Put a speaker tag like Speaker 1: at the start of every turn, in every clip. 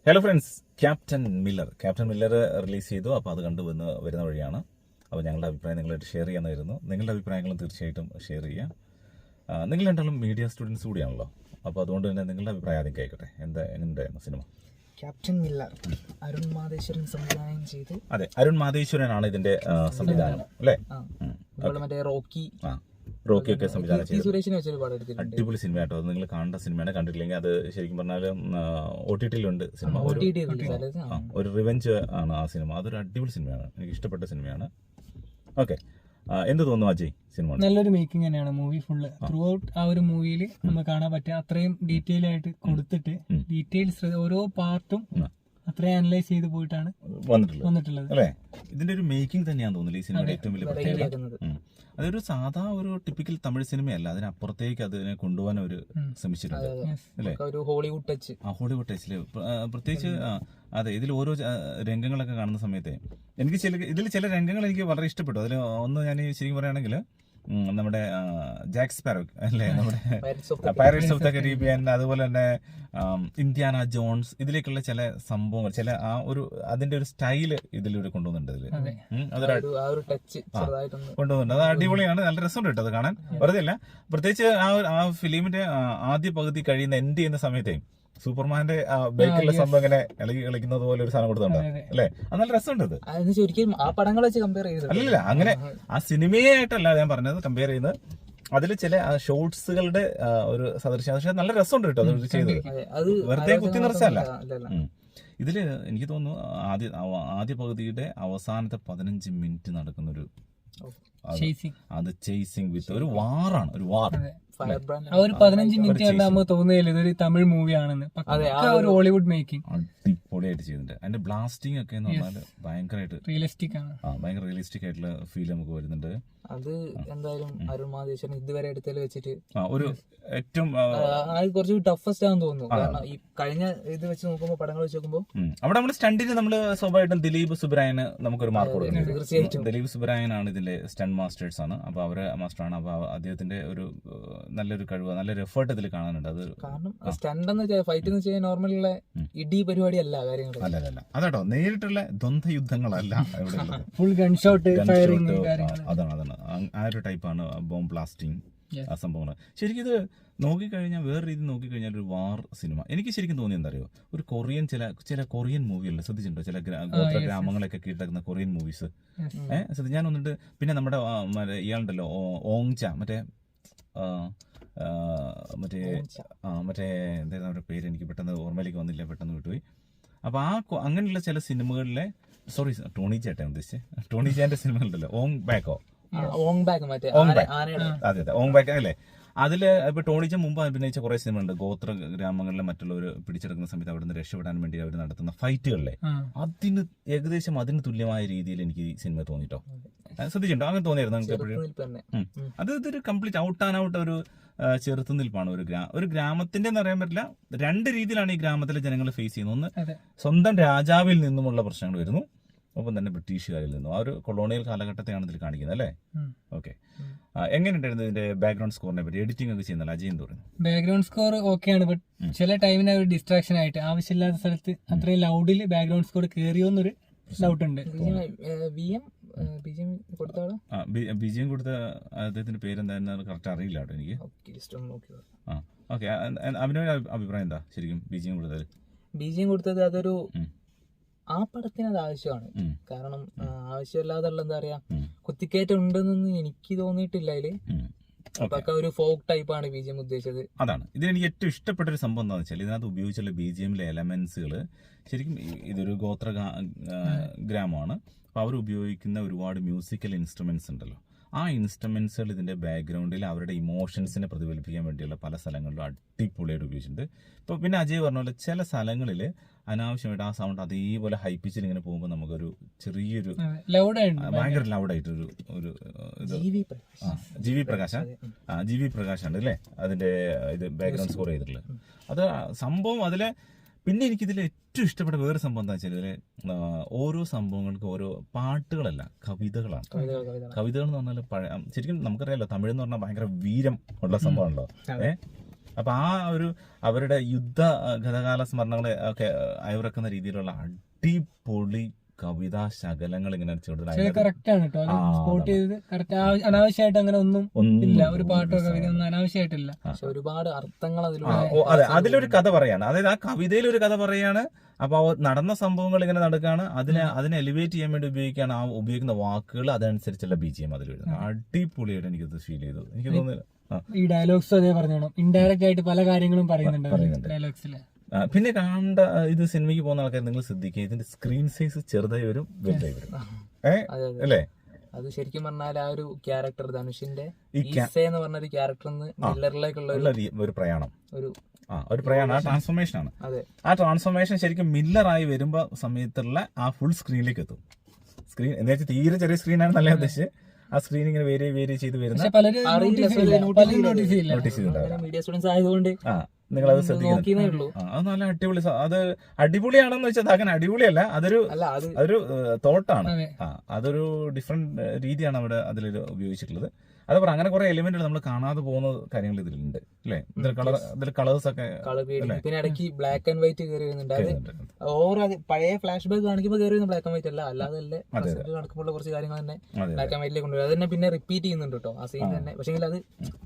Speaker 1: Hello friends, captain Miller release ചെയ്തു. അപ്പോൾ അത് കണ്ടു വരുന്ന വഴിയാണ്. അപ്പോൾ ഞങ്ങളുടെ അഭിപ്രായം നിങ്ങളായിട്ട് ഷെയർ ചെയ്യാനായിരുന്നു. നിങ്ങളുടെ അഭിപ്രായങ്ങളും തീർച്ചയായിട്ടും ഷെയർ ചെയ്യുക. നിങ്ങൾ രണ്ടാളും മീഡിയ സ്റ്റുഡൻസ് കൂടിയാണല്ലോ, അപ്പോൾ അതുകൊണ്ട് തന്നെ നിങ്ങളുടെ അഭിപ്രായം ആദ്യം കേൾക്കട്ടെ. എങ്ങനെയുണ്ടായിരുന്നു സിനിമ?
Speaker 2: ക്യാപ്റ്റൻ മില്ലർ അരുൺ മാതേശ്വരൻ സംവിധാനം ചെയ്ത്.
Speaker 1: അതെ, അരുൺ മാതേശ്വരനാണ് ഇതിന്റെ സംവിധാനം അല്ലേ?
Speaker 2: മറ്റേ
Speaker 1: റോക്കി ഒക്കെ സംവിധാനം ചെയ്തു.
Speaker 2: അടിപൊളി
Speaker 1: സിനിമയായിട്ടോ. അത് നിങ്ങൾ കാണേണ്ട സിനിമയാണ്. കണ്ടിട്ടില്ലെങ്കിൽ അത് ശരിക്കും പറഞ്ഞാൽ OTT-യിലുണ്ട് സിനിമ. ഒരു റിവെഞ്ച് ആണ് ആ സിനിമ. അതൊരു അടിപൊളി സിനിമയാണ്, എനിക്ക് ഇഷ്ടപ്പെട്ട സിനിമയാണ്. ഓക്കെ, എന്ത് തോന്നുന്നു അജയ്? സിനിമ
Speaker 3: നല്ലൊരു മേക്കിംഗ് തന്നെയാണ്. മൂവി ഫുള്ള് ത്രൂ ഔട്ട് ആ ഒരു മൂവിയിൽ നമുക്ക് കാണാൻ പറ്റുക. അത്രയും ഡീറ്റെയിൽ ആയിട്ട് കൊടുത്തിട്ട് ഡീറ്റെയിൽസ് ഓരോ പാർട്ടും അത്രയും അനലൈസ് ചെയ്ത് പോയിട്ടാണ് വന്നിട്ടുള്ളത് അല്ലേ?
Speaker 1: ഇതിന്റെ ഒരു മേക്കിംഗ് തന്നെയാണെന്ന് തോന്നുന്നില്ല ഈ സിനിമയുടെ ഏറ്റവും വലിയ പ്രത്യേകത. അതൊരു സാധാ ഒരു ടിപ്പിക്കൽ തമിഴ് സിനിമയല്ല, അതിനപ്പുറത്തേക്ക് അതിനെ കൊണ്ടുപോകാൻ അവർ ശ്രമിച്ചിട്ടുണ്ട് അല്ലേ?
Speaker 2: Hollywood touch.
Speaker 1: ഹോളിവുഡ് ടച്ചില് പ്രത്യേകിച്ച് അതെ, ഇതിൽ ഓരോ രംഗങ്ങളൊക്കെ കാണുന്ന സമയത്ത് ഇതിൽ ചില രംഗങ്ങൾ എനിക്ക് വളരെ ഇഷ്ടപ്പെട്ടു. അതിൽ ഒന്ന് ഞാൻ ശരിക്കും പറയുകയാണെങ്കിൽ നമ്മുടെ ജാക്ക് സ്പാരോ അല്ലേ, നമ്മുടെ പൈററ്റ്സ് ഓഫ് ദ കരീബിയൻ, അതുപോലെ തന്നെ ഇന്ത്യാന ജോൺസ്, ഇതിലേക്കുള്ള ചില സംഭവങ്ങൾ, ചില ആ ഒരു അതിന്റെ ഒരു സ്റ്റൈല് ഇതിലൂടെ കൊണ്ടുവന്നുണ്ട്. കൊണ്ടുവന്നുണ്ട്. അത് അടിപൊളിയാണ്, നല്ല രസമുണ്ട് കേട്ടോ അത് കാണാൻ. വെറുതെ അല്ല, പ്രത്യേകിച്ച് ആ ഫിലിമിന്റെ ആദ്യ പകുതി കഴിയുന്ന എൻഡ് ചെയ്യുന്ന സമയത്തേ സൂപ്പർമാന്റെ ബൈക്കിലുള്ള സംഭവം ഇങ്ങനെ ഇളകി കളിക്കുന്നത് പോലെ ഒരു സാധനം കൊടുത്തുണ്ടോ അല്ലേ? അത് നല്ല രസമുണ്ട്.
Speaker 2: ശരിക്കും ആ പടങ്ങൾ വെച്ച് കമ്പയർ ചെയ്ത്
Speaker 1: അല്ലല്ല, അങ്ങനെ ആ സിനിമയായിട്ടല്ല ഞാൻ പറഞ്ഞത് കമ്പയർ ചെയ്യുന്നത്. അതിൽ ചില ഷോർട്സുകളുടെ ഒരു സദൃശ്യം, പക്ഷെ നല്ല രസമുണ്ട് കേട്ടോ അത് ചെയ്തത്. വെറുതെ കുത്തി നിറച്ചല്ല. ഇതില് എനിക്ക് തോന്നുന്നു ആദ്യ പകുതിയുടെ അവസാനത്തെ 15 മിനിറ്റ് നടക്കുന്നൊരു അത് ചേസിങ് വിത്ത് ഒരു വാറാണ്, ഒരു വാർ.
Speaker 3: ഒരു 15 മിനിറ്റ് കണ്ടാൽ നമുക്ക് തോന്നുന്നില്ല ഇതൊരു തമിഴ് മൂവിയാണെന്ന്. ഒരു ഹോളിവുഡ് മേക്കിംഗ്
Speaker 1: അടിപൊളിയായിട്ട് ചെയ്തിട്ടുണ്ട്. അതിന്റെ ബ്ലാസ്റ്റിംഗ് ഒക്കെ എന്ന് പറഞ്ഞാൽ ഭയങ്കരമായിട്ട്
Speaker 3: റിയലിസ്റ്റിക് ആണ്.
Speaker 1: ഭയങ്കര റിയലിസ്റ്റിക് ആയിട്ടുള്ള ഫീൽ നമുക്ക് വരുന്നുണ്ട്.
Speaker 2: അത് എന്തായാലും അരുൺ മാതേശ്വരൻ ഇതുവരെ എടുത്തതിൽ വെച്ചിട്ട്
Speaker 1: ഒരു ഏറ്റവും
Speaker 2: കുറച്ച് ടഫസ്റ്റ് ആണെന്ന് തോന്നുന്നു. കാരണം ഈ കഴിഞ്ഞ ഇത് വെച്ച് നോക്കുമ്പോൾ, പടങ്ങൾ വെച്ച് നോക്കുമ്പോൾ
Speaker 1: അവിടെ നമ്മുടെ സ്റ്റണ്ടിന് നമ്മൾ സ്വാഭാവികമായിട്ടും ദിലീപ് സുബ്രായന് നമുക്കൊരു മാർക്ക് കൊടുക്കുന്നത്.
Speaker 2: തീർച്ചയായിട്ടും
Speaker 1: ദിലീപ് സുബ്രായനാണ് ഇതിന്റെ സ്റ്റണ്ട് മാസ്റ്റേഴ്സ് ആണ്. അപ്പൊ അവര് മാസ്റ്ററാണ്. അപ്പൊ അദ്ദേഹത്തിന്റെ ഒരു നല്ലൊരു കഴിവ്, നല്ലൊരു എഫേർട്ട് ഇതിൽ കാണാനുണ്ട്. അത്
Speaker 2: കാരണം സ്റ്റണ്ട് എന്ന് വെച്ചാൽ ഫൈറ്റ് എന്ന് വെച്ചാൽ നോർമലുള്ള ഇടി പരിപാടി അല്ല, കാര്യങ്ങൾ
Speaker 1: അല്ല അതാട്ടോ, നേരിട്ടുള്ള ദ്വന്ദ്വ യുദ്ധങ്ങളല്ല ഇവിടെ,
Speaker 3: ഫുൾ ഗൺഷോട്ട് ഫയറിംഗ്.
Speaker 1: അതാണ് ആ ഒരു ടൈപ്പാണ് ബോംബ് ബ്ലാസ്റ്റിംഗ്, ആ സംഭവങ്ങൾ. ശരിക്കും ഇത് നോക്കിക്കഴിഞ്ഞാൽ വേറെ രീതി നോക്കിക്കഴിഞ്ഞാൽ ഒരു വാർ സിനിമ. എനിക്ക് ശരിക്കും തോന്നി എന്താ അറിയോ, ഒരു കൊറിയൻ ചില കൊറിയൻ മൂവികളിൽ ശ്രദ്ധിച്ചിട്ടുണ്ടോ? ചില ഗോത്ര ഗ്രാമങ്ങളൊക്കെ കീഴടക്കുന്ന കൊറിയൻ മൂവീസ് ശ്രദ്ധിച്ച് ഞാൻ വന്നിട്ട്. പിന്നെ നമ്മുടെ ഇയാളുണ്ടല്ലോ ഓങ്ച, മറ്റേ എന്തായിരുന്നു അവരുടെ പേര്, എനിക്ക് പെട്ടെന്ന് ഓർമ്മയിലേക്ക് വന്നില്ല, പെട്ടെന്ന് വിട്ടുപോയി. അപ്പോൾ അങ്ങനെയുള്ള ചില സിനിമകളിലെ ടോണി ചേട്ടൻ ഉദ്ദേശിച്ചത്, ടോണി ചേട്ടന്റെ സിനിമകളുണ്ടല്ലോ, അതെ ഓങ് ബാക്ക് അല്ലേ? അതില് ഇപ്പൊ ടോണിച്ച മുമ്പ് അഭിനയിച്ച കുറെ സിനിമകളുണ്ട്. ഗോത്ര ഗ്രാമങ്ങളിലെ മറ്റുള്ളവർ പിടിച്ചെടുക്കുന്ന സമയത്ത് അവിടെ നിന്ന് രക്ഷപ്പെടാൻ വേണ്ടി അവർ നടത്തുന്ന ഫൈറ്റുകളിലെ അതിന് തുല്യമായ രീതിയിൽ എനിക്ക് ഈ സിനിമ തോന്നിട്ടോ. ശ്രദ്ധിച്ചിട്ടുണ്ടോ? അങ്ങനെ തോന്നിയായിരുന്നു നിങ്ങൾക്ക് എപ്പോഴും? ഇതൊരു കംപ്ലീറ്റ് ഔട്ട് ആൻഡ് ഔട്ട് ഒരു ചെറുത്തുനിൽപ്പാണ്. ഒരു ഗ്രാമത്തിന്റെ എന്ന് പറയാൻ പറ്റില്ല, രണ്ട് രീതിയിലാണ് ഈ ഗ്രാമത്തിലെ ജനങ്ങൾ ഫേസ് ചെയ്യുന്നത്. ഒന്ന്, സ്വന്തം രാജാവിൽ നിന്നുമുള്ള പ്രശ്നങ്ങൾ വരുന്നു, ഒപ്പം തന്നെ ബ്രിട്ടീഷുകാരിൽ നിന്നും. ആ ഒരു കൊളോണിയൽ കാലഘട്ടത്തെയാണ് ഇതിൽ കാണിക്കുന്നത് അല്ലേ? ഓക്കെ, എങ്ങനെയുണ്ടായിരുന്നു ഇതിന്റെ ബാക്ക്ഗ്രൗണ്ട് സ്കോറിനെ പറ്റി? എഡിറ്റിംഗ് ഒക്കെ ചെയ്യുന്നല്ലോ അജയ് എന്ന് പറയുന്നത്.
Speaker 3: ബാക്ക്ഗ്രൗണ്ട് സ്കോർ ഓക്കെയാണ്, ബട്ട് ചില ടൈമിന് ഒരു ഡിസ്ട്രാക്ഷൻ ആയിട്ട് ആവശ്യമില്ലാത്ത സ്ഥലത്ത് അത്രയും ലൗഡിൽ ബാക്ക്ഗ്രൗണ്ട് സ്കോർ കയറിയോന്നൊരു ഡൗട്ട് ഉണ്ട്.
Speaker 1: ബിജിഎം കൊടുത്ത അദ്ദേഹത്തിന്റെ പേരെന്തായിരുന്നു കറക്റ്റ് അറിയില്ല കേട്ടോ എനിക്ക്. ഓക്കെ, അഭിനയ അഭിപ്രായം എന്താ ശരിക്കും ബിജിഎം കൊടുത്തത്?
Speaker 2: അതൊരു ആ പടത്തിന് അത് ആവശ്യമാണ്. കാരണം ആവശ്യമില്ലാതുള്ള എന്താ പറയാ കുത്തിക്കയറ്റം ഉണ്ടെന്നൊന്നും എനിക്ക് തോന്നിയിട്ടില്ല അതില്. അതൊക്കെ ഒരു ഫോക്ക് ടൈപ്പാണ് ബിജിഎം ഉദ്ദേശിച്ചത്.
Speaker 1: അതാണ് ഇതിന് എനിക്ക് ഏറ്റവും ഇഷ്ടപ്പെട്ട ഒരു സംഭവം എന്താണെന്ന് വെച്ചാൽ, ഇതിനകത്ത് ഉപയോഗിച്ചുള്ള ബിജിഎമ്മിലെ എലമെന്റ്സുകൾ ശരിക്കും ഇതൊരു ഗോത്ര ഗ്രാമമാണ്. അപ്പോൾ അവർ ഉപയോഗിക്കുന്ന ഒരുപാട് മ്യൂസിക്കൽ ഇൻസ്ട്രുമെന്റ്സ് ഉണ്ടല്ലോ, ആ ഇൻസ്ട്രുമെന്റ്സുകൾ ഇതിന്റെ ബാക്ക്ഗ്രൗണ്ടിൽ അവരുടെ ഇമോഷൻസിനെ പ്രതിഫലിപ്പിക്കാൻ വേണ്ടിയുള്ള പല സ്ഥലങ്ങളിലും അടിപൊളിയായിട്ട് ഉപയോഗിച്ചിട്ടുണ്ട്. ഇപ്പോൾ പിന്നെ അജയ് പറഞ്ഞ പോലെ ചില സ്ഥലങ്ങളിൽ അനാവശ്യമായിട്ട് ആ സൗണ്ട് അതേപോലെ ഹൈ പിച്ചിൽ ഇങ്ങനെ പോകുമ്പോൾ നമുക്കൊരു ചെറിയൊരു ഭയങ്കര ലൗഡായിട്ടൊരു ജി വി പ്രകാശാണ് അല്ലേ അതിന്റെ ഇത് ബാക്ക്ഗ്രൗണ്ട് സ്കോർ ചെയ്തിട്ടുള്ളത്. അത് സംഭവം അതിലെ. പിന്നെ എനിക്കിതിൽ ഏറ്റവും ഇഷ്ടപ്പെട്ട വേറെ സംഭവം എന്താ വെച്ചാൽ, ഇതിലെ ഓരോ സംഭവങ്ങൾക്ക് ഓരോ പാട്ടുകളല്ല, കവിതകളാണ്. കവിതകൾ എന്ന് പറഞ്ഞാൽ ശരിക്കും നമുക്കറിയാലോ, തമിഴ് എന്ന് പറഞ്ഞാൽ ഭയങ്കര വീരം ഉള്ള സംഭവമാണല്ലോ. അപ്പൊ ആ ഒരു അവരുടെ യുദ്ധ ഗതകാല സ്മരണകളെ ഒക്കെ അയവിറക്കുന്ന രീതിയിലുള്ള അടിപൊളി കവിതാ ശകലങ്ങൾ ഇങ്ങനെ
Speaker 3: കറക്റ്റ് ആണ് കേട്ടോ, സ്പോട്ട് ചെയ്തത് കറക്റ്റ്. അനാവശ്യമായിട്ട് അങ്ങനെ ഒന്നും ഇല്ല, ഒരു പാട്ടോ കവിത ഒന്നും അനാവശ്യമായിട്ടില്ല.
Speaker 2: ഒരുപാട് അർത്ഥങ്ങൾ
Speaker 1: അതെ, അതിലൊരു കഥ പറയാണ്, അതായത് ആ കവിതയിൽ ഒരു കഥ പറയാണ്. അപ്പൊ നടന്ന സംഭവങ്ങൾ ഇങ്ങനെ നടക്കുകയാണ്, അതിനെ എലിവേറ്റ് ചെയ്യാൻ വേണ്ടി ഉപയോഗിക്കുകയാണ്. ആ ഉപയോഗിക്കുന്ന വാക്കുകൾ അതനുസരിച്ചുള്ള BGM അതിൽ വരുന്നത്. അടിപൊളിയായിട്ട് എനിക്കത് ഫീൽ ചെയ്തു. എനിക്ക് തോന്നുന്നു
Speaker 3: ഈ ഡയലോഗ്സ് അതേ പറഞ്ഞോണം, ഇൻഡയറക്റ്റ് ആയിട്ട് പല കാര്യങ്ങളും പറയുന്നുണ്ട് ഡയലോഗ്സില്.
Speaker 1: പിന്നെ കാണേണ്ട ഇത് സിനിമയ്ക്ക് പോകുന്ന ആൾക്കാർ നിങ്ങൾ ശ്രദ്ധിക്കുക, ഇതിന്റെ സ്ക്രീൻ സൈസ് ചെറുതായി വരും, വലുതായി വരും. അല്ലേ?
Speaker 2: അത് ശരിക്കും പറഞ്ഞാൽ ആ ഒരു ക്യാരക്ടർ ധനുഷിന്റെ എന്ന് പറഞ്ഞ ഒരു ക്യാരക്ടറിന്ന് മില്ലറിലേക്കുള്ള
Speaker 1: ഒരു പ്രയാണം,
Speaker 2: ഒരു
Speaker 1: പ്രയാണം, ആ ട്രാൻസ്ഫോർമേഷൻ ആണ്. ആ ട്രാൻസ്ഫോർമേഷൻ ശരിക്കും മില്ലറായി വരുമ്പോ സമയത്തുള്ള ആ ഫുൾ സ്ക്രീനിലേക്ക് എത്തും. സ്ക്രീൻ എന്താ വെച്ചാൽ തീരെ ചെറിയ സ്ക്രീനാണ് നല്ല ഉദ്ദേശിച്ച്. ആ സ്ക്രീൻ ഇങ്ങനെ വേരി ചെയ്ത് വരുന്ന
Speaker 2: മീഡിയ സ്റ്റുഡൻസ് ആയതുകൊണ്ട്
Speaker 1: നിങ്ങളത് ശ്രദ്ധിക്കുന്നു. അത് നല്ല അടിപൊളി, അത് അടിപൊളിയാണെന്ന് വെച്ചാൽ അങ്ങനെ അടിപൊളിയല്ല, അതൊരു തോട്ടാണ്. അതൊരു ഡിഫറെന്റ് രീതിയാണ് അവിടെ അതിൽ ഉപയോഗിച്ചിട്ടുള്ളത്. അതേപോലെ അങ്ങനെ കുറെ എലിമെന്റുകൾ നമ്മൾ കാണാതെ പോകുന്ന കാര്യങ്ങൾ ഇതിലുണ്ട് അല്ലേ? ഇതിൽ കളേഴ്സ് ഒക്കെ,
Speaker 2: പിന്നെ ഇടയ്ക്ക് ബ്ലാക്ക് ആൻഡ് വൈറ്റ് കയറി വരുന്നുണ്ട്. അത് ഓവർ പഴയ ഫ്ലാഷ് ബാക്ക് കാണിക്കുമ്പോൾ കയറി വരുന്ന ബ്ലാക്ക് ആൻഡ് വൈറ്റ് അല്ല, അല്ലാതെ നടക്കുമ്പോൾ കുറച്ച് കാര്യങ്ങൾ തന്നെ ബ്ലാക്ക് ആൻഡ് വൈറ്റിലേക്ക് കൊണ്ടുവരും. അത് തന്നെ പിന്നെ റിപ്പീറ്റ് ചെയ്യുന്നുണ്ട് കേട്ടോ ആ സീൻ തന്നെ. പക്ഷേ അത്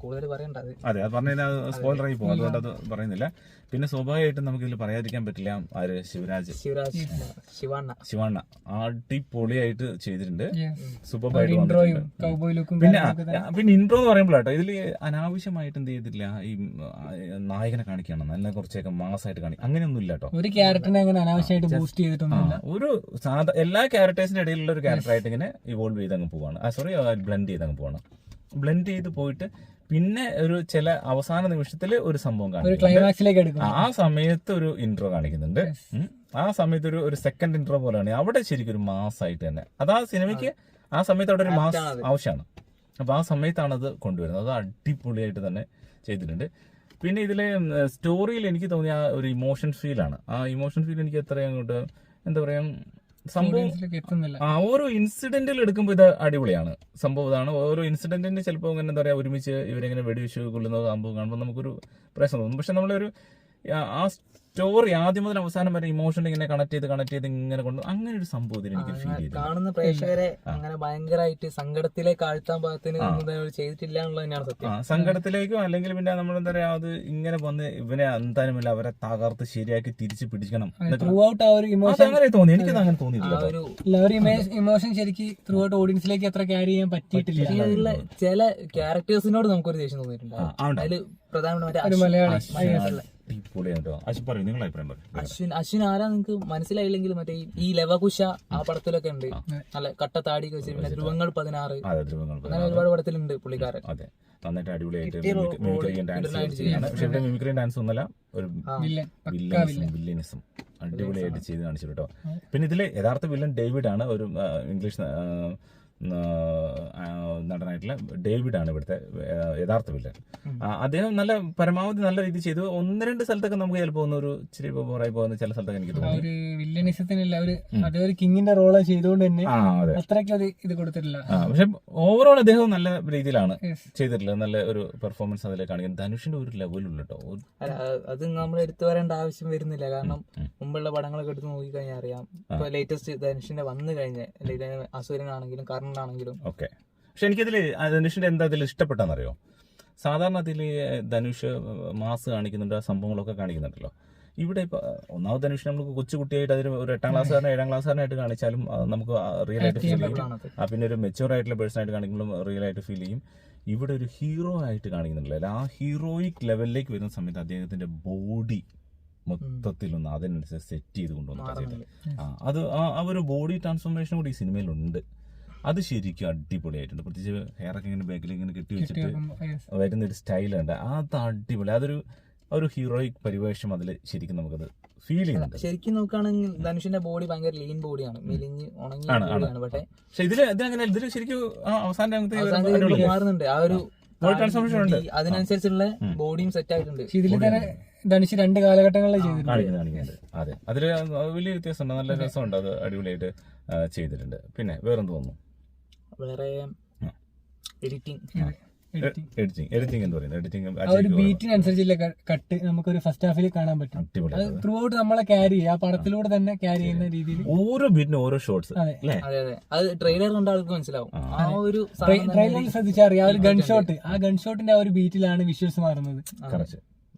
Speaker 2: കൂടുതൽ പറയണ്ട,
Speaker 1: അതെ, അത് പറഞ്ഞാൽ സ്പോയിലർ ആയി പോകും, അതുകൊണ്ട് അത് പറയുന്നില്ല. പിന്നെ സ്വാഭാവികമായിട്ടും നമുക്ക് ഇതിൽ പറയാതിരിക്കാൻ പറ്റില്ല, ആര് ശിവണ്ണ അടിപൊളിയായിട്ട് ചെയ്തിട്ടുണ്ട്, സൂപ്പറായിട്ട് വന്നിട്ടുണ്ട്. പിന്നെ ഇൻട്രോ എന്ന് പറയുമ്പോഴാട്ടോ ഇതില് അനാവശ്യമായിട്ട് എന്ത് ചെയ്തില്ല, ഈ നായകനെ കാണിക്കണം നല്ല കുറച്ചൊക്കെ മാസമായിട്ട് കാണിക്കും, അങ്ങനെയൊന്നും ഇല്ല കേട്ടോ.
Speaker 3: ഒരു ക്യാരക്ടറിനെ അങ്ങനെ അനാവശ്യമായിട്ട് ബൂസ്റ്റ് ചെയ്തിട്ടൊന്നുമില്ല.
Speaker 1: ഒരു എല്ലാ ക്യാരക്ടേഴ്സിന്റെ ഇടയിലുള്ള ഒരു ക്യാരക്ടറായിട്ട് ഇങ്ങനെ ഇവോൾവ് ചെയ്ത് അങ്ങ് പോവാണ്, ബ്ലെൻഡ് ചെയ്ത് അങ്ങ് പോവാണ്. ബ്ലെൻഡ് ചെയ്ത് പോയിട്ട് പിന്നെ ഒരു ചില അവസാന നിമിഷത്തിൽ ഒരു സംഭവം കാണിക്കുന്നുണ്ട്. ആ സമയത്ത് ഒരു ഇൻട്രോ കാണിക്കുന്നുണ്ട്. ആ സമയത്ത് ഒരു സെക്കൻഡ് ഇൻട്രോ പോലെയാണ്. അവിടെ ശരിക്കും ഒരു മാസമായിട്ട് തന്നെ അത് ആ സിനിമയ്ക്ക് ആ സമയത്ത് അവിടെ ഒരു മാസ് ആവശ്യമാണ്. അപ്പൊ ആ സമയത്താണ് അത് കൊണ്ടുവരുന്നത്. അത് അടിപൊളിയായിട്ട് തന്നെ ചെയ്തിട്ടുണ്ട്. പിന്നെ ഇതിലെ സ്റ്റോറിയിൽ എനിക്ക് തോന്നിയ ആ ഒരു ഇമോഷൻ ഫീലാണ്. ആ ഇമോഷൻ ഫീൽ എനിക്ക് എത്രയും അങ്ങോട്ട് എന്താ പറയാ, സംഭവം ഓരോ ഇൻസിഡന്റിൽ എടുക്കുമ്പോൾ ഇത് അടിപൊളിയാണ് സംഭവം. ഇതാണ് ഓരോ ഇൻസിഡന്റിന് ചിലപ്പോൾ ഇങ്ങനെ എന്താ പറയാ, ഒരുമിച്ച് ഇവരെങ്ങനെ വെടിവെച്ച് കൊള്ളുന്ന സംഭവം കാണുമ്പോൾ നമുക്കൊരു പ്രശ്നം തോന്നും. പക്ഷെ നമ്മളൊരു ആ സ്റ്റോറി ആദ്യം മുതൽ അവസാനം വരെ ഇമോഷൻ ഇങ്ങനെ കണക്ട് ചെയ്ത് ഇങ്ങനെ കൊണ്ട് അങ്ങനെ ഒരു സംഭവത്തിൽ എനിക്ക് ഫീൽ ചെയ്തു.
Speaker 2: കാണുന്ന പ്രേക്ഷകരെ അങ്ങനെ ഭയങ്കരമായിട്ട് സങ്കടത്തിലേക്ക് ആഴ്ത്താൻ പാകത്തിന് ചെയ്തിട്ടില്ല എന്നുള്ളത് തന്നെയാണ് സത്യം.
Speaker 1: സങ്കടത്തിലേക്കും അല്ലെങ്കിൽ പിന്നെ നമ്മൾ എന്താ പറയാ, അത് ഇങ്ങനെ വന്ന് ഇവനെ എന്തായാലും അവരെ തകർത്ത് ശരിയാക്കി തിരിച്ച് പിടിക്കണം അങ്ങനെ തോന്നി. എനിക്കത് അങ്ങനെ തോന്നിയിട്ടില്ല.
Speaker 3: ഇമോഷൻ ശരിക്കും ത്രൂ ഔട്ട് ഓഡിയൻസിലേക്ക് അത്ര ക്യാരി ചെയ്യാൻ പറ്റിയിട്ടില്ല.
Speaker 2: ചില ക്യാരക്ടേഴ്സിനോട് നമുക്കൊരു ദേഷ്യം തോന്നിയിട്ടുണ്ട്. അതില് പ്രധാനപ്പെട്ട അശ്വിൻ ആരാ നിങ്ങൾക്ക് മനസ്സിലായില്ലെങ്കിൽ മറ്റേ ഈ ലവകുശ ആ പടത്തിലൊക്കെ ഉണ്ട്, നല്ല കട്ടത്താടി വെച്ച്. പിന്നെ ധ്രുവങ്ങൾ 16 അങ്ങനെ ഒരുപാട് പടത്തിലുണ്ട് പുള്ളിക്കാരൻ.
Speaker 1: നന്നായിട്ട് അടിപൊളിയായിട്ട് മിമിക്രി ഡാൻസ് ഒന്നല്ല, ഒരു വില്ലനിസം അടിപൊളിയായിട്ട് ചെയ്ത് കാണിച്ചു കേട്ടോ. പിന്നെ ഇതില് യഥാർത്ഥ വില്ലൻ ഡേവിഡ് ആണ്, ഒരു ഇംഗ്ലീഷ് നടനായിട്ടുള്ള ഡേവിഡ് ആണ് ഇവിടുത്തെ യഥാർത്ഥ വില്ലൻ. അദ്ദേഹം നല്ല പരമാവധി നല്ല രീതി ചെയ്തു. 1-2 സ്ഥലത്തൊക്കെ നമുക്ക് ചിലപ്പോൾ ഒരു ഇച്ചിരി പോറായി പോകുന്ന ചില സ്ഥലത്തൊക്കെ എനിക്ക് തോന്നുന്നു.
Speaker 3: വില്ലനിസത്തിനില്ല, ഒരു കിങ്ങിന്റെ റോള് ചെയ്തുകൊണ്ട് തന്നെ അത്രയ്ക്ക് ഇത് കൊടുത്തിട്ടില്ല.
Speaker 1: പക്ഷെ ഓവറോൾ അദ്ദേഹം നല്ല രീതിയിലാണ് ചെയ്തിട്ടുള്ളത്. നല്ല ഒരു പെർഫോമൻസ് അതിലേക്ക് കാണിക്കുന്നത്. ധനുഷിന്റെ ഒരു ലെവലുള്ള കേട്ടോ.
Speaker 2: അത് നമ്മൾ എടുത്തു വരേണ്ട ആവശ്യം വരുന്നില്ല, കാരണം മുമ്പുള്ള പടങ്ങളൊക്കെ എടുത്ത് നോക്കിക്കഴിഞ്ഞാൽ അറിയാം. ഇപ്പൊ ലേറ്റസ്റ്റ് ധനുഷിന്റെ വന്നു കഴിഞ്ഞ അസുരനാണെങ്കിലും കർണനാണെങ്കിലും
Speaker 1: ഓക്കെ. പക്ഷെ എനിക്കതിൽ ധനുഷിന്റെ എന്താ അതിൽ ഇഷ്ടപ്പെട്ടെന്നറിയോ? സാധാരണ അതിൽ ധനുഷ് മാസ് കാണിക്കുന്നുണ്ട്, ആ സംഭവങ്ങളൊക്കെ കാണിക്കുന്നുണ്ടല്ലോ. ഇവിടെ ഇപ്പൊ ഒന്നാമത് ധനുഷ് നമുക്ക് കൊച്ചുകുട്ടിയായിട്ട് അതിൽ ഒരു 8ാം ക്ലാസ്സുകാരനെ 7ാം ക്ലാസ്സുകാരനായിട്ട് കാണിച്ചാലും നമുക്ക് റിയൽ ആയിട്ട് ഫീൽ ചെയ്യും. പിന്നെ ഒരു മെച്യൂർ ആയിട്ടുള്ള പേഴ്സൺ ആയിട്ട് കാണിക്കുമ്പോഴും റിയൽ ആയിട്ട് ഫീൽ ചെയ്യും. ഇവിടെ ഒരു ഹീറോ ആയിട്ട് കാണിക്കുന്നുണ്ടല്ലോ. ആ ഹീറോയിക് ലെവലിലേക്ക് വരുന്ന സമയത്ത് അദ്ദേഹത്തിന്റെ ബോഡി മൊത്തത്തിലൊന്ന് അതിനനുസരിച്ച് സെറ്റ് ചെയ്ത് കൊണ്ടുവന്നു. അത് ആ ഒരു ബോഡി ട്രാൻസ്ഫോർമേഷൻ കൂടി ഈ സിനിമയിലുണ്ട്. അത് ശരിക്കും അടിപൊളിയായിട്ടുണ്ട്. പ്രത്യേകിച്ച് ഹെയറൊക്കെ ഇങ്ങനെ ബാക്കിലേക്ക് ഇങ്ങനെ കെട്ടി വെച്ചിട്ട് വരുന്ന ഒരു സ്റ്റൈലുണ്ട്. അത് അടിപൊളി. അതൊരു ഹീറോയിക് പരിവേഷം അതിൽ ശരിക്കും നമുക്കത് ഫീൽ ചെയ്യുന്നുണ്ട്.
Speaker 2: ശരിക്കും നോക്കുകയാണെങ്കിൽ ധനുഷിന്റെ ബോഡി ഭയങ്കര ലീൻ ബോഡിയാണ്, മെലിഞ്ഞ് ഉണങ്ങി.
Speaker 1: പക്ഷെ ഇതില് ശരിക്കും
Speaker 2: മാറുന്നുണ്ട്. ആ ഒരു അതിനനുസരിച്ചുള്ള ബോഡിയും സെറ്റ് ആയിട്ടുണ്ട്.
Speaker 3: ഇതിൽ തന്നെ ധനുഷ് 2 കാലഘട്ടങ്ങളിൽ
Speaker 1: ചെയ്തിട്ടുണ്ട്. അതെ, അതില് വലിയ വ്യത്യാസമുണ്ട്. നല്ല രസമുണ്ട്. അത് അടിപൊളിയായിട്ട് ചെയ്തിട്ടുണ്ട്. പിന്നെ വേറെന്ത് തോന്നുന്നു?
Speaker 2: വേറെ എഡിറ്റിംഗ്
Speaker 1: എഡിറ്റിംഗ് എന്ന് പറയുന്നത് എഡിറ്റിംഗ്
Speaker 3: ആ ഒരു ബീറ്റിനനുസരിച്ചുള്ള കട്ട് നമുക്കൊരു ഫസ്റ്റ് ഹാഫിൽ കാണാൻ പറ്റും.
Speaker 1: അടിപൊളി.
Speaker 3: അത് ത്രൂ ഔട്ട് നമ്മളെ ക്യാരി ചെയ്യും, ആ പടത്തിലൂടെ തന്നെ ക്യാരി ചെയ്യുന്ന രീതിയിൽ
Speaker 1: ഓരോ ബീറ്റിനും ഓരോ ഷോട്ട്സ് അല്ലേ?
Speaker 2: അതെ അതെ, അത് ട്രെയിലർ കണ്ട ആൾക്ക് മനസ്സിലാവും. ആ ഒരു
Speaker 3: ട്രെയിലറിൽ ശ്രദ്ധിച്ചറിയാം, ആ ഒരു ഗൺ ഷോട്ട്, ആ ഗൺ ഷോട്ടിന്റെ ആ ഒരു ബീറ്റിലാണ് വിഷ്വൽസ് മാറുന്നത്.
Speaker 1: കറക്റ്റ്.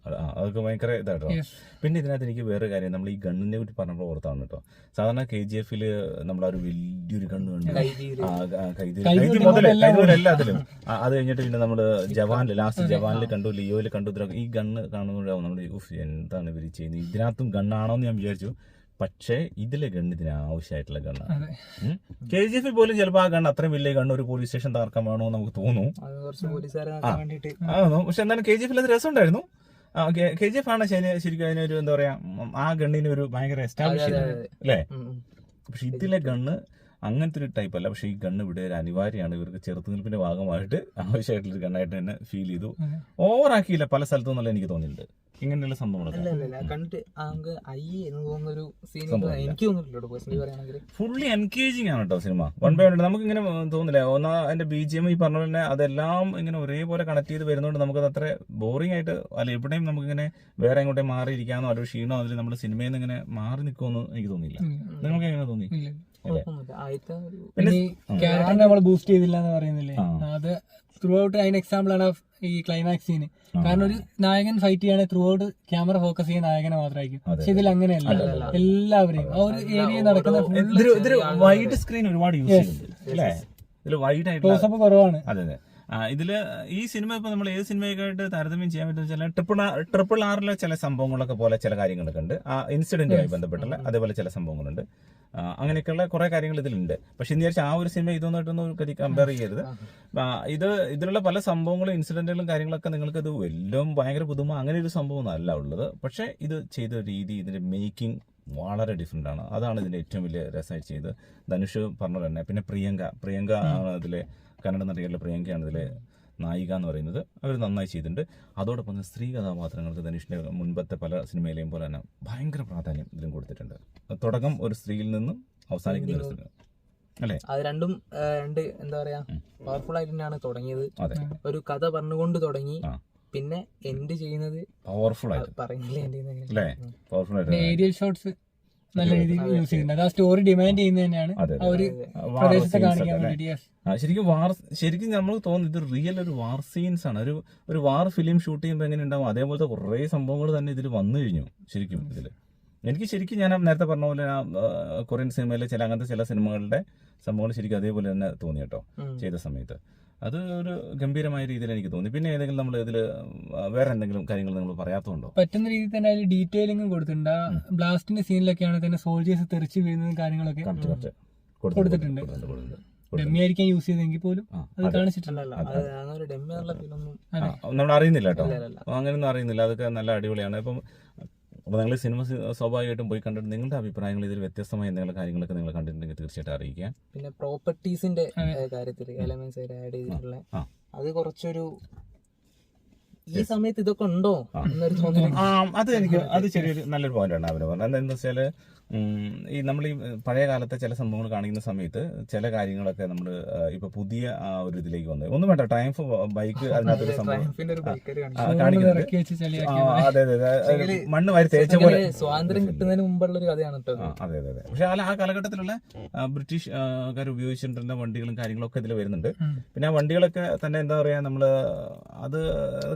Speaker 1: അതൊക്കെ ഭയങ്കര ഇതായിട്ടോ. പിന്നെ ഇതിനകത്ത് എനിക്ക് വേറെ കാര്യം, നമ്മൾ ഈ ഗണ്ണിനെ കുറിച്ച് പറഞ്ഞപ്പോൾ ഓർത്താണ് കേട്ടോ. സാധാരണ KGF നമ്മളൊരു വലിയൊരു ഗണ്ണ് കണ്ടു, കൈതി മുതൽ എല്ലാത്തിലും. അത് കഴിഞ്ഞിട്ട് പിന്നെ നമ്മള് ലാസ്റ്റ് ജവാനിൽ കണ്ടു, ലിയോയിൽ കണ്ടു. ഈ ഗണ്ണ് കാണുമ്പോഴാവും നമ്മൾ എന്താണ് ഇവര് ചെയ്യുന്നത്, ഇതിനകത്തും ഗണ്ണാണോ എന്ന് ഞാൻ വിചാരിച്ചു. പക്ഷേ ഇതിലെ ഗണ്ണ് ഇതിന് ആവശ്യമായിട്ടുള്ള ഗണ്ണാണ്. KGF പോലും ചിലപ്പോൾ ആ ഗണ്ണ് അത്രയും വലിയ ഗണ്ണ് ഒരു പോലീസ് സ്റ്റേഷൻ തകർക്കാൻ വേണോ നമുക്ക് തോന്നും. പക്ഷെ എന്നാലും KGF അത് രസമുണ്ടായിരുന്നു. KGF ആണ് ശരിക്കും അതിനൊരു എന്താ പറയാ, ആ ഗണ്ണിന് ഒരു ഭയങ്കര എസ്റ്റാബ്ലിഷ് ചെയ്യുന്നത് അല്ലേ? പക്ഷെ ഇതിലെ ഗണ്ണ് അങ്ങനത്തെ ഒരു ടൈപ്പ് അല്ല. പക്ഷെ ഈ ഗണ്ണ് ഇവിടെ ഒരു അനിവാര്യമാണ്, ഇവർക്ക് ചെറുത്തുനിൽപ്പിന്റെ ഭാഗമായിട്ട് ആവശ്യമായിട്ടുള്ളൊരു ഗണ്ണായിട്ട് തന്നെ ഫീൽ ചെയ്തു. ഓവറാക്കിയില്ല പല സ്ഥലത്തും എന്നുള്ള എനിക്ക് തോന്നിയിട്ടുണ്ട് ഇങ്ങനെയുള്ള സംഭവങ്ങളൊക്കെ.
Speaker 2: കണ്ടിട്ട് എനിക്ക് തോന്നുന്നില്ല.
Speaker 1: ഫുള്ളി എൻഗേജിങ് ആണ് കേട്ടോ സിനിമ. 1 by 1 നമുക്ക് ഇങ്ങനെ തോന്നില്ല. അതിന്റെ BGM ഈ പറഞ്ഞ പോലെ അതെല്ലാം ഇങ്ങനെ ഒരേപോലെ കണക്ട് ചെയ്ത് വരുന്നതുകൊണ്ട് നമുക്കത് അത്ര ബോറിംഗ് ആയിട്ട് അല്ല, എവിടെയും നമുക്കിങ്ങനെ വേറെ എങ്ങോട്ടേ മാറിയിരിക്കാനോ ഒരു ക്ഷീണോ അതിൽ നമ്മുടെ സിനിമയിൽ നിന്ന് ഇങ്ങനെ മാറി നിൽക്കുമെന്ന് എനിക്ക് തോന്നിയില്ല. നിങ്ങൾക്ക് എങ്ങനെ തോന്നി?
Speaker 3: ക്യാരക്ടറിനെ നമ്മൾ ബൂസ്റ്റ് ചെയ്തില്ല എന്ന് പറയുന്നില്ലേ, അത് ത്രൂ ഔട്ട് അതിന് എക്സാമ്പിൾ ആണ് ഈ ക്ലൈമാക്സ് സീന്. കാരണം ഒരു നായകൻ ഫൈറ്റ് ചെയ്യുകയാണെങ്കിൽ ത്രൂ ഔട്ട് ക്യാമറ ഫോക്കസ് ചെയ്യുന്ന നായകനെ മാത്രമായിരിക്കും. പക്ഷെ ഇതിൽ അങ്ങനെയല്ല, എല്ലാവരെയും ആ ഒരു ഏരിയ നടക്കുന്ന
Speaker 1: വൈഡ് സ്ക്രീൻ ഒരുപാട് യൂസ് ചെയ്യുന്നുണ്ട് അല്ലേ? ഇതിൽ വൈഡ് ആയിട്ട്
Speaker 3: ക്ലോസപ്പ് കുറവാണ്.
Speaker 1: അതെ അതെ. ഇതില് ഈ സിനിമ ഇപ്പൊ നമ്മൾ ഏത് സിനിമയൊക്കെ താരതമ്യം ചെയ്യാൻ പറ്റുന്ന ട്രിപ്പിൾ ആറിലെ ചില സംഭവങ്ങളൊക്കെ പോലെ ചില കാര്യങ്ങളൊക്കെ ഉണ്ട്. ആ ഇൻസിഡന്റുമായി ബന്ധപ്പെട്ടുള്ള അതേപോലെ ചില സംഭവങ്ങളുണ്ട്. അങ്ങനെയൊക്കെയുള്ള കുറെ കാര്യങ്ങൾ ഇതിലുണ്ട്. പക്ഷെ ഇന്ന് വിചാരിച്ച ആ ഒരു സിനിമ ഇതൊന്നായിട്ടൊന്നും കമ്പയർ ചെയ്യരുത്. ഇതിലുള്ള പല സംഭവങ്ങളും ഇൻസിഡന്റുകളും കാര്യങ്ങളൊക്കെ നിങ്ങൾക്ക് ഇത് എല്ലാം ഭയങ്കര പുതുമ അങ്ങനെ ഒരു സംഭവം അല്ല ഉള്ളത്. പക്ഷെ ഇത് ചെയ്ത രീതി, ഇതിന്റെ മേക്കിംഗ് വളരെ ഡിഫറെന്റ് ആണ്. അതാണ് ഇതിന്റെ ഏറ്റവും വലിയ രസമായിട്ട് ചെയ്ത്. ധനുഷ് പറഞ്ഞ തന്നെ. പിന്നെ പ്രിയങ്ക ആണ് ഇതിലെ കന്നഡ നടികളുടെ പ്രിയങ്കയാണ് ഇതിലെ നായിക എന്ന് പറയുന്നത്. അവർ നന്നായി ചെയ്തിട്ടുണ്ട്. അതോടൊപ്പം തന്നെ സ്ത്രീ കഥാപാത്രങ്ങൾക്ക് ധനുഷിന്റെ മുൻപത്തെ പല സിനിമയിലെയും പോലെ തന്നെ ഭയങ്കര പ്രാധാന്യം ഇതിലും കൊടുത്തിട്ടുണ്ട്. തുടക്കം ഒരു സ്ത്രീയിൽ നിന്നും അവസാനിക്കുന്ന ഒരു സ്ത്രീ അല്ലേ? അത് രണ്ടും
Speaker 2: എന്താ പറയാ, പവർഫുൾ ആയിട്ട് തന്നെയാണ് തുടങ്ങിയത്. ഒരു കഥ പറഞ്ഞുകൊണ്ട് തുടങ്ങി, പിന്നെ എൻഡ് ചെയ്യുന്നത്
Speaker 1: പവർഫുൾ ആയിട്ട്
Speaker 2: പറയുന്നില്ലേ,
Speaker 1: പവർഫുൾ ആയിട്ട്
Speaker 3: ഏരിയൽ ഷോട്ട്സ് നല്ല രീതിയിൽ യൂസ് ചെയ്യുന്നുണ്ട്. അത് ആ സ്റ്റോറി ഡിമാൻഡ് ചെയ്യുന്നത് തന്നെയാണ്. ആ ഒരു പ്രദേശത്തെ കാണിക്കാൻ വേണ്ടി
Speaker 1: ശരിക്കും നമ്മൾ തോന്നുന്നു ഇത് റിയൽ ഒരു വാർ സീൻസ് ആണ്. ഒരു വാർ ഫിലിം ഷൂട്ട് ചെയ്യുമ്പോൾ എങ്ങനെ ഉണ്ടാവും അതേപോലത്തെ കുറേ സംഭവങ്ങൾ തന്നെ ഇതിൽ വന്നു കഴിഞ്ഞു. ശരിക്കും ശരിക്കും ഞാൻ നേരത്തെ പറഞ്ഞ പോലെ കൊറിയൻ സിനിമയിലെ അങ്ങനത്തെ ചില സിനിമകളുടെ സംഭവങ്ങൾ ശരിക്കും അതേപോലെ തന്നെ തോന്നി കേട്ടോ ചെയ്ത സമയത്ത്. അത് ഒരു ഗംഭീരമായ രീതിയിൽ എനിക്ക് തോന്നി. പിന്നെ ഏതെങ്കിലും നമ്മൾ ഇതിൽ വേറെ എന്തെങ്കിലും കാര്യങ്ങൾ നിങ്ങൾ പറയാത്തതുണ്ടോ?
Speaker 3: പറ്റുന്ന രീതിയിൽ തന്നെ അതിൽ ഡീറ്റെയിലിംഗും കൊടുത്തിട്ടുണ്ട്. ബ്ലാസ്റ്റിന്റെ സീനിലൊക്കെയാണ് തന്നെ സോൾജേഴ്സ് തെറിച്ച് വീഴുന്നതും കാര്യങ്ങളൊക്കെ കൊടുത്തിട്ടുണ്ട്. ഡെമ്മി ആയിരിക്കാൻ യൂസ് ചെയ്തെങ്കിൽ പോലും അത് കാണിച്ചിട്ടുണ്ട്.
Speaker 1: നമ്മൾ അറിയുന്നില്ല കേട്ടോ, അങ്ങനെയൊന്നും അറിയുന്നില്ല. അതൊക്കെ നല്ല അടിപൊളിയാണ്. അപ്പോൾ നിങ്ങൾ സിനിമ സ്വാഭാവികമായിട്ടും പോയി കണ്ടിട്ട് നിങ്ങളുടെ അഭിപ്രായങ്ങൾ ഇതിൽ വ്യത്യസ്തമായ എന്തെങ്കിലും കാര്യങ്ങളൊക്കെ നിങ്ങൾ കണ്ടിട്ടുണ്ടെങ്കിൽ തീർച്ചയായിട്ടും അറിയിക്കുക.
Speaker 2: പിന്നെ പ്രോപ്പർട്ടീസിന്റെ കാര്യത്തിൽ എലമെന്റ്സ് ആഡ് ചെയ്തിട്ടുള്ള അത് കുറച്ചൊരു ഈ സമയത്ത് ഇതൊക്കെ ഉണ്ടോ എന്നൊരു തോന്നൽ.
Speaker 1: അത് ചെറിയൊരു നല്ലൊരു പോയിന്റാണ് അവര് പറഞ്ഞത്. എന്താണെന്ന് വെച്ചാൽ ഈ നമ്മൾ ഈ പഴയ കാലത്തെ ചില സംഭവങ്ങൾ കാണിക്കുന്ന സമയത്ത് ചില കാര്യങ്ങളൊക്കെ നമ്മൾ ഇപ്പൊ പുതിയ ആ ഒരു ഇതിലേക്ക് വന്നത് ഒന്നും വേണ്ട. ട്രയംഫ് ബൈക്ക് അതിനകത്തൊരു സംഭവം കാണിക്കുന്നത്. അതെ അതെ, മണ്ണ് വാരി തേച്ച പോലെ
Speaker 2: സ്വാതന്ത്ര്യം കിട്ടുന്നതിന് മുമ്പുള്ള ഒരു കഥയാണ് കേട്ടോ.
Speaker 1: അതെ അതെ അതെ. പക്ഷെ ആ കാലഘട്ടത്തിലുള്ള ബ്രിട്ടീഷുകാർ ഉപയോഗിച്ചിട്ടുള്ള വണ്ടികളും കാര്യങ്ങളൊക്കെ ഇതിൽ വരുന്നുണ്ട്. പിന്നെ ആ വണ്ടികളൊക്കെ തന്നെ എന്താ പറയാ, നമ്മള് അത്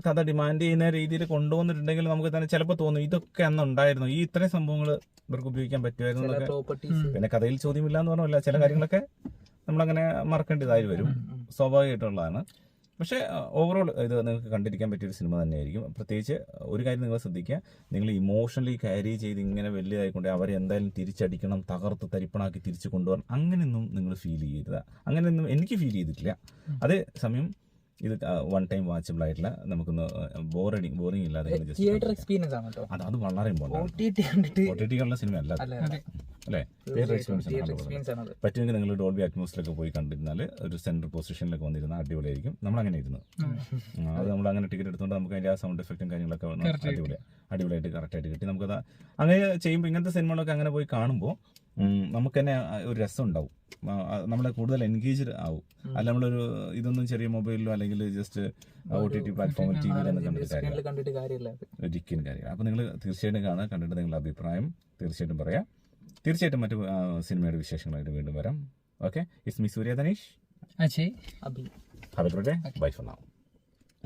Speaker 1: കഥ ഡിമാൻഡ് ചെയ്യുന്ന രീതിയിൽ കൊണ്ടുവന്നിട്ടുണ്ടെങ്കിൽ നമുക്ക് തന്നെ ചിലപ്പോൾ തോന്നും ഇതൊക്കെ അന്ന് ഉണ്ടായിരുന്നു, ഈ ഇത്രയും സംഭവങ്ങൾ ഇവർക്ക് ഉപയോഗിക്കാൻ പറ്റുമായിരുന്നു. പിന്നെ കഥയിൽ ചോദ്യമില്ല എന്ന് പറഞ്ഞല്ല, ചില കാര്യങ്ങളൊക്കെ നമ്മളങ്ങനെ മറക്കേണ്ടതായി വരും, സ്വാഭാവികമായിട്ടുള്ളതാണ്. പക്ഷേ ഓവറോൾ ഇത് നിങ്ങൾക്ക് കണ്ടിരിക്കാൻ പറ്റിയൊരു സിനിമ തന്നെയായിരിക്കും. പ്രത്യേകിച്ച് ഒരു കാര്യം നിങ്ങൾ ശ്രദ്ധിക്കുക, നിങ്ങൾ ഇമോഷണലി ക്യാരി ചെയ്ത് ഇങ്ങനെ വലിയതായിക്കൊണ്ട് അവരെ എന്തായാലും തിരിച്ചടിക്കണം, തകർത്ത് തരിപ്പണാക്കി തിരിച്ചു കൊണ്ടുപോകാൻ അങ്ങനെയൊന്നും നിങ്ങൾ ഫീൽ ചെയ്യരുത്. അങ്ങനെയൊന്നും എനിക്ക് ഫീൽ ചെയ്തിട്ടില്ല. അതേ സമയം ഇത് 1 ടൈം വാച്ചബിൾ ആയിട്ടുള്ള നമുക്കൊന്ന് ബോറിംഗ് ഇല്ലാതെ
Speaker 2: തിയേറ്റർ എക്സ്പീരിയൻസ് ആണ് കേട്ടോ.
Speaker 1: അത് വളരെ ഇമ്പോർട്ടൻ്റ്. OTT സിനിമ അല്ല. അല്ലേ? തിയേറ്റർ എക്സ്പീരിയൻസ്
Speaker 2: എക്സ്പീരിയൻസ് ആണ് അത്.
Speaker 1: പറ്റുമെങ്കിൽ നിങ്ങൾ ഡോൾബി അറ്റ്മോസിലൊക്കെ പോയി കണ്ടിരുന്നാൽ ഒരു സെൻട്രൽ പൊസിഷനിലൊക്കെ വന്നിരുന്ന അടിപൊളിയായിരിക്കും. നമ്മളങ്ങനെ ഇരുന്നു, അത് നമ്മൾ അങ്ങനെ ടിക്കറ്റ് എടുത്തുകൊണ്ട് നമുക്ക് അതിൻ്റെ ആ സൗണ്ട് എഫക്റ്റും കാര്യങ്ങളൊക്കെ അടിപൊളിയായിട്ട് കറക്റ്റായിട്ട് കിട്ടി. നമുക്കത് അങ്ങനെ ചെയ്യുമ്പോൾ ഇങ്ങനത്തെ സിനിമകളൊക്കെ അങ്ങനെ പോയി കാണുമ്പോൾ നമുക്ക് തന്നെ ഒരു രസം ഉണ്ടാവും, നമ്മളെ കൂടുതൽ എൻഗേജ്ഡ് ആവും. അല്ല നമ്മളൊരു ഇതൊന്നും ചെറിയ മൊബൈലിലോ അല്ലെങ്കിൽ ജസ്റ്റ് OTT പ്ലാറ്റ്ഫോമിൽ ടിവിയിലൊന്നും
Speaker 2: കണ്ടിട്ട് കാര്യമില്ല,
Speaker 1: ഒരിക്കലും കാര്യമില്ല. അപ്പോൾ നിങ്ങൾ തീർച്ചയായിട്ടും കാണുക, കണ്ടിട്ട് നിങ്ങളുടെ അഭിപ്രായം തീർച്ചയായിട്ടും പറയാം. തീർച്ചയായിട്ടും മറ്റു സിനിമയുടെ വിശേഷങ്ങളായിട്ട് വീണ്ടും വരാം. Okay, it's me Surya Dhanish.
Speaker 3: Ajay.
Speaker 2: Abhi.
Speaker 1: Have a good day. Bye for now.